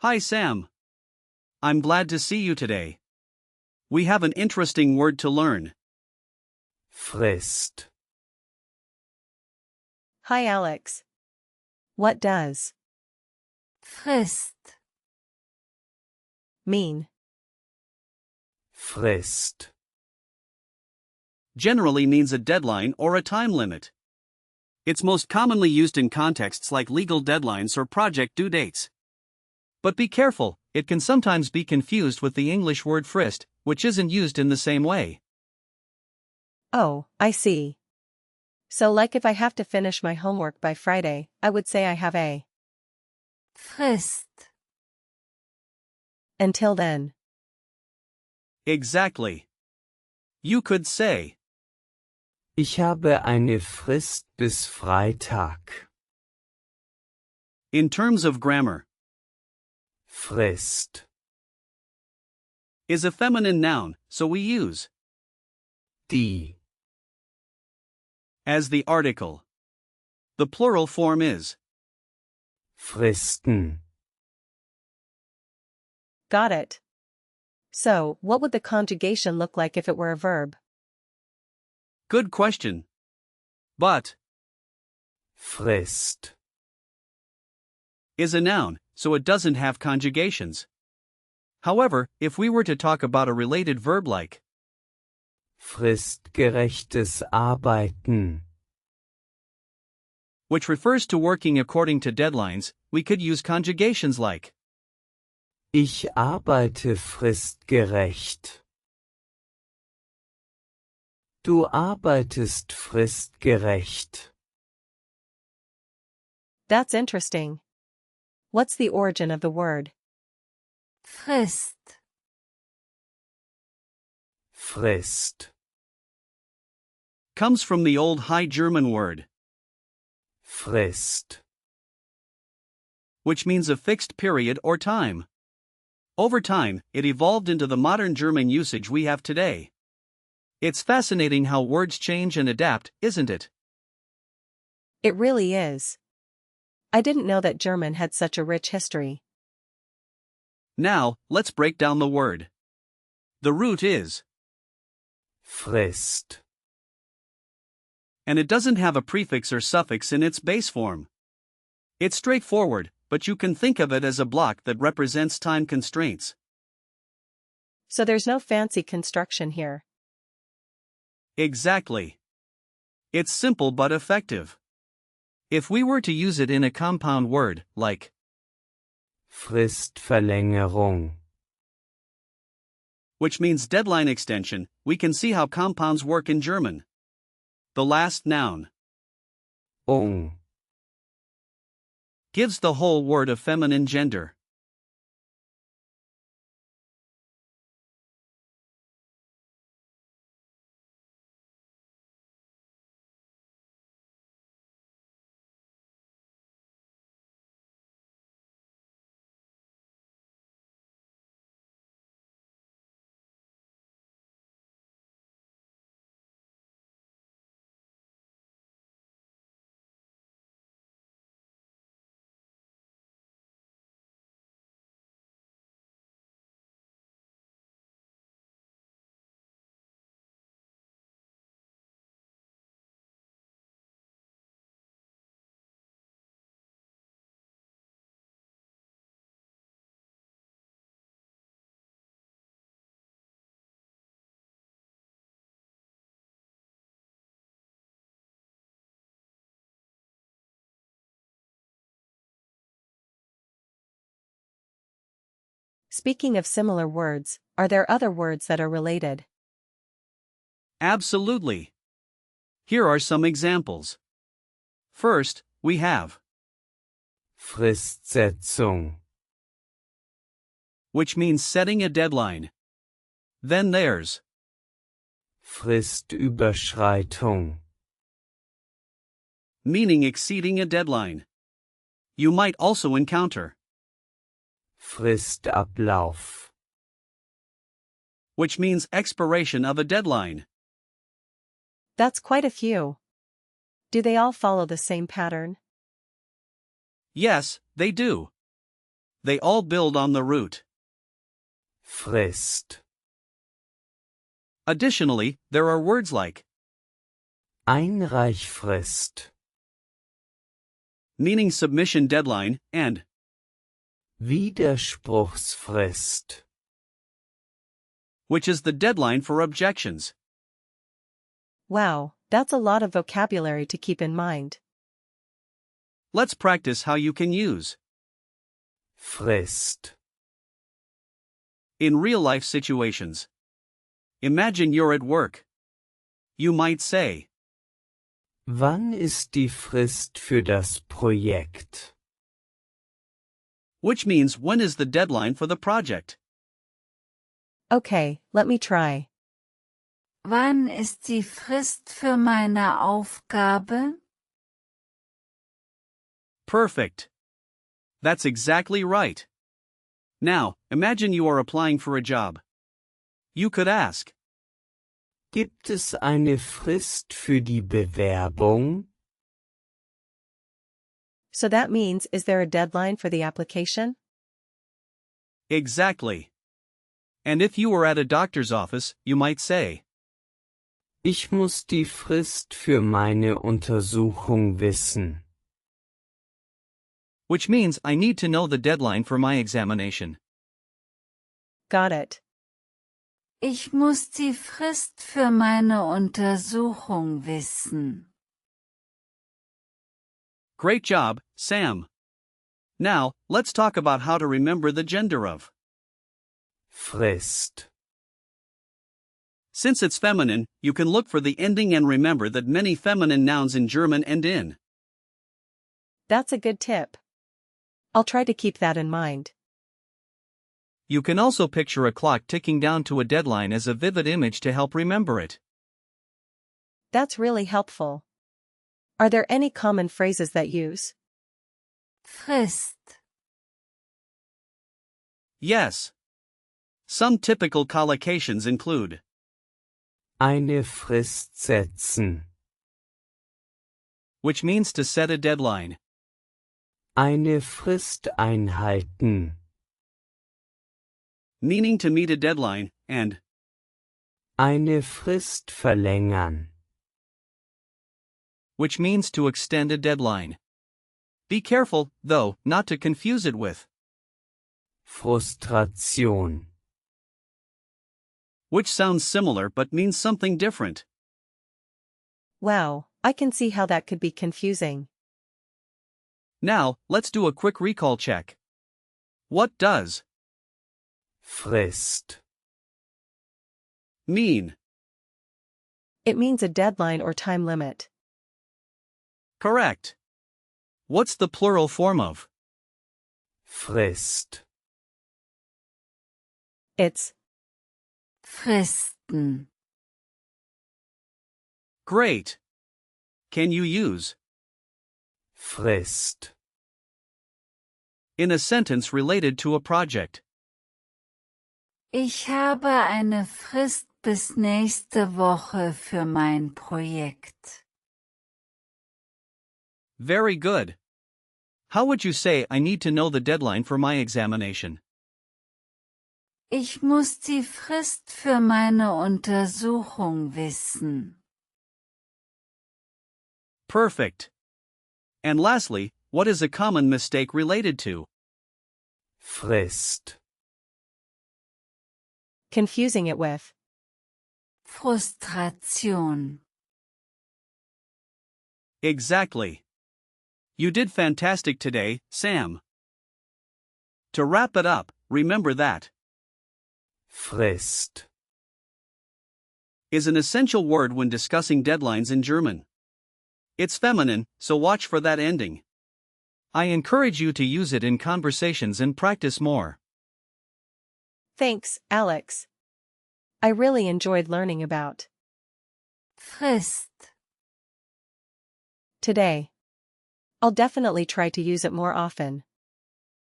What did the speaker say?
Hi Sam. I'm glad to see you today. We have an interesting word to learn. Frist. Hi Alex. What does Frist. mean? Frist. Generally means a deadline or a time limit. It's most commonly used in contexts like legal deadlines or project due dates. But be careful, it can sometimes be confused with the English word frist, which isn't used in the same way. Oh, I see. So like if I have to finish my homework by Friday, I would say I have a Frist. until then. Exactly. You could say, Ich habe eine Frist bis Freitag. in terms of grammar, Frist. is a feminine noun, so we use Die. as the article. The plural form is Fristen. Got it. So, what would the conjugation look like if it were a verb? good question. But Frist. is a noun, so it doesn't have conjugations. However, if we were to talk about a related verb like Fristgerechtes Arbeiten. which refers to working according to deadlines, we could use conjugations like Ich arbeite fristgerecht. Du arbeitest fristgerecht. That's interesting. What's the origin of the word? Frist. Frist. comes from the old High German word, Frist. which means a fixed period or time. Over time, it evolved into the modern German usage we have today. It's fascinating how words change and adapt, isn't it? It really is. I didn't know that German had such a rich history. Now, let's break down the word. The root is, Frist. and it doesn't have a prefix or suffix in its base form. It's straightforward, but you can think of it as a block that represents time constraints. So there's no fancy construction here. Exactly. It's simple but effective. If we were to use it in a compound word, like Fristverlängerung. which means deadline extension, we can see how compounds work in German. The last noun gives the whole word a feminine gender. Speaking of similar words, are there other words that are related? Absolutely. Here are some examples. First, we have Fristsetzung. which means setting a deadline. Then there's Fristüberschreitung. meaning exceeding a deadline. You might also encounter Fristablauf. which means expiration of a deadline. That's quite a few. Do they all follow the same pattern? Yes, they do. they all build on the root. Frist. Additionally, there are words like Einreichfrist. meaning submission deadline, and Widerspruchsfrist. which is the deadline for objections. Wow, that's a lot of vocabulary to keep in mind. Let's practice how you can use Frist. in real-life situations. Imagine you're at work. You might say, Wann ist die Frist für das Projekt? which means when is the deadline for the project? Okay, let me try. Wann ist die Frist für meine Aufgabe? Perfect. That's exactly right. Now, imagine you are applying for a job. You could ask, Gibt es eine Frist für die Bewerbung? So that means, is there a deadline for the application? exactly. And if you were at a doctor's office, you might say, Ich muss die Frist für meine Untersuchung wissen. which means I need to know the deadline for my examination. Got it. Ich muss die Frist für meine Untersuchung wissen. Great job, Sam. Now, let's talk about how to remember the gender of. Frist. Since it's feminine, you can look for the ending and remember that many feminine nouns in German end in. That's a good tip. I'll try to keep that in mind. You can also picture a clock ticking down to a deadline as a vivid image to help remember it. That's really helpful. Are there any common phrases that use Frist. Yes. Some typical collocations include Eine Frist setzen. which means to set a deadline, Eine Frist einhalten. meaning to meet a deadline, and Eine Frist verlängern. which means to extend a deadline. Be careful, though, not to confuse it with Frustration. which sounds similar but means something different. Wow, I can see how that could be confusing. Now, let's do a quick recall check. What does Frist. mean? It means a deadline or time limit. Correct. What's the plural form of? Frist. It's Fristen. Great. Can you use Frist. in a sentence related to a project? Ich habe eine Frist bis nächste Woche für mein Projekt. Very good. How would you say I need to know the deadline for my examination? Ich muss die Frist für meine Untersuchung wissen. Perfect. And lastly, what is a common mistake related to? Frist. confusing it with Frustration. Exactly. You did fantastic today, Sam. To wrap it up, remember that Frist. is an essential word when discussing deadlines in German. It's feminine, so watch for that ending. I encourage you to use it in conversations and practice more. Thanks, Alex. I really enjoyed learning about Frist. today. I'll definitely try to use it more often.